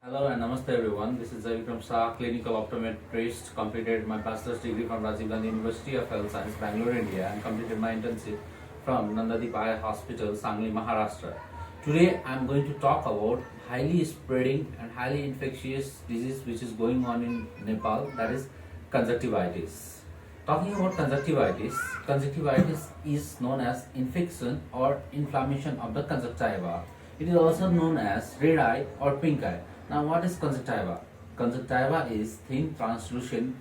Hello and namaste everyone. This is Vikram Shah, clinical optometrist. Completed my bachelor's degree from Rajiv Gandhi University of Health Science, Bangalore, India, and completed my internship from Nandadeep Eye Hospital, Sangli, Maharashtra. Today I am going to talk about highly spreading and highly infectious disease which is going on in Nepal, that is conjunctivitis. Talking about conjunctivitis is known as infection or inflammation of the conjunctiva. It is also known as red eye or pink eye. Now, what is conjunctiva? Conjunctiva is thin, translucent,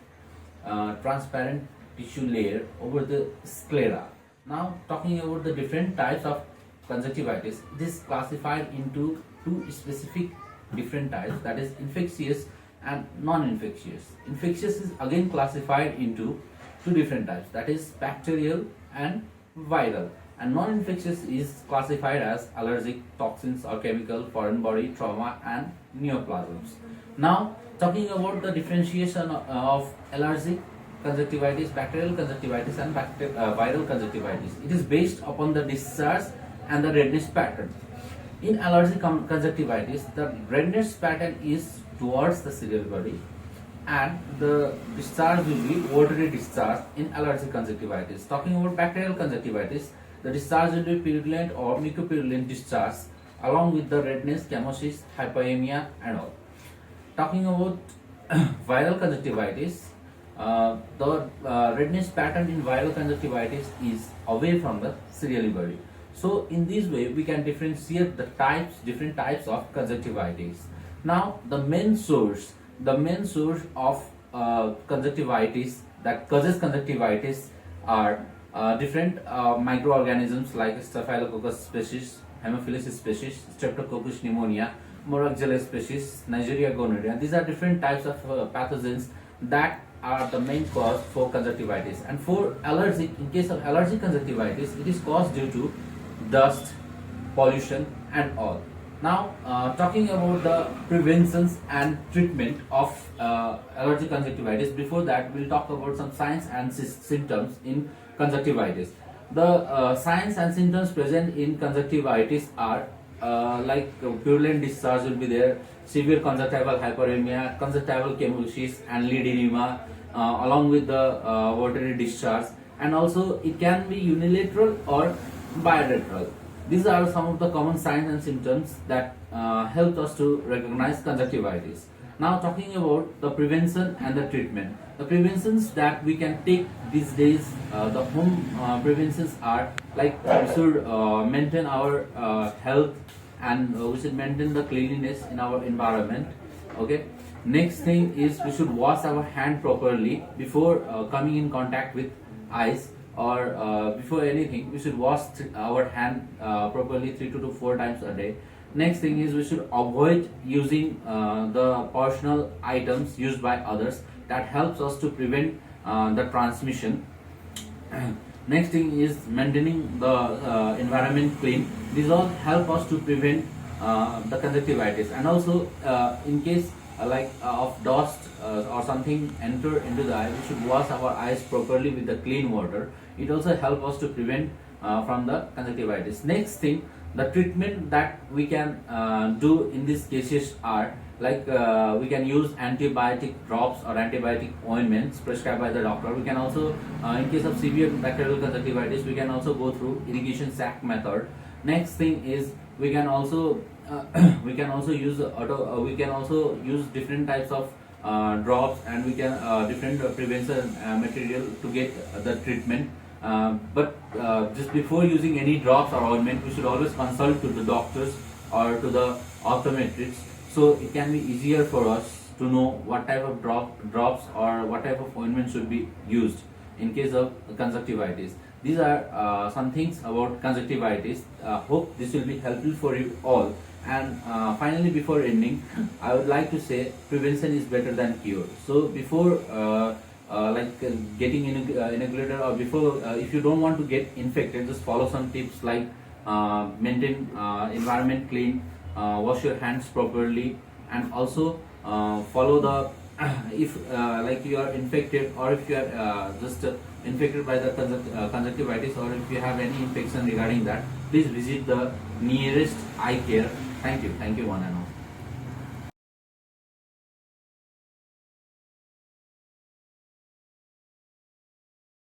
transparent tissue layer over the sclera. Now, talking about the different types of conjunctivitis, it is classified into two specific different types, that is infectious and non-infectious. Infectious is again classified into two different types, that is bacterial and viral, and non-infectious is classified as allergic, toxins or chemical, foreign body, trauma and neoplasms. Now, talking about the differentiation of allergic conjunctivitis, bacterial conjunctivitis and viral conjunctivitis, it is based upon the discharge and the redness pattern. In allergic conjunctivitis, the redness pattern is towards the ciliary body and the discharge will be watery discharge in allergic conjunctivitis. Talking about bacterial conjunctivitis, the discharge will be purulent or mucopurulent discharge along with the redness, chemosis, hypoemia and all. Talking about viral conjunctivitis, the redness pattern in viral conjunctivitis is away from the ciliary body. So in this way we can differentiate the different types of conjunctivitis. Now the main source of conjunctivitis that causes conjunctivitis are different microorganisms like Staphylococcus species, Haemophilus species, Streptococcus pneumonia, Moraxella species, Neisseria gonorrhea. These are different types of pathogens that are the main cause for conjunctivitis. And for in case of allergic conjunctivitis, it is caused due to dust, pollution and all. Now, talking about the preventions and treatment of allergic conjunctivitis, before that we'll talk about some signs and symptoms in conjunctivitis. The signs and symptoms present in conjunctivitis are like purulent discharge will be there, severe conjunctival hyperemia, conjunctival chemosis and lid edema, along with the watery discharge, and also it can be unilateral or bilateral. These are some of the common signs and symptoms that help us to recognize conjunctivitis. Now, talking about the prevention and the treatment. The preventions that we can take these days, the home preventions are like we should maintain our health and we should maintain the cleanliness in our environment. Okay. Next thing is we should wash our hand properly before coming in contact with eyes, or before anything we should wash our hand properly 3 to 4 times a day. Next thing is we should avoid using the personal items used by others, that helps us to prevent the transmission. Next thing is maintaining the environment clean. These all help us to prevent the conjunctivitis. And also in case of dust or something enter into the eye, we should wash our eyes properly with the clean water. It also helps us to prevent from the conjunctivitis. Next thing, the treatment that we can do in these cases are like we can use antibiotic drops or antibiotic ointments prescribed by the doctor. We can also in case of severe bacterial conjunctivitis, we can also go through irrigation sac method. Next thing is we can also use different types of drops, and we can different prevention material to get the treatment. But just before using any drops or ointment, we should always consult to the doctors or to the optometrists, so it can be easier for us to know what type of drops or what type of ointment should be used in case of conjunctivitis. These are some things about conjunctivitis. Hope this will be helpful for you all. And finally, before ending, I would like to say prevention is better than cure. So before getting inoculated, or before if you don't want to get infected, just follow some tips like maintain environment clean, wash your hands properly, and also follow the if you are infected, or if you are just infected by the conjunctivitis, or if you have any infection regarding that, please visit the nearest eye care. Thank you one and all.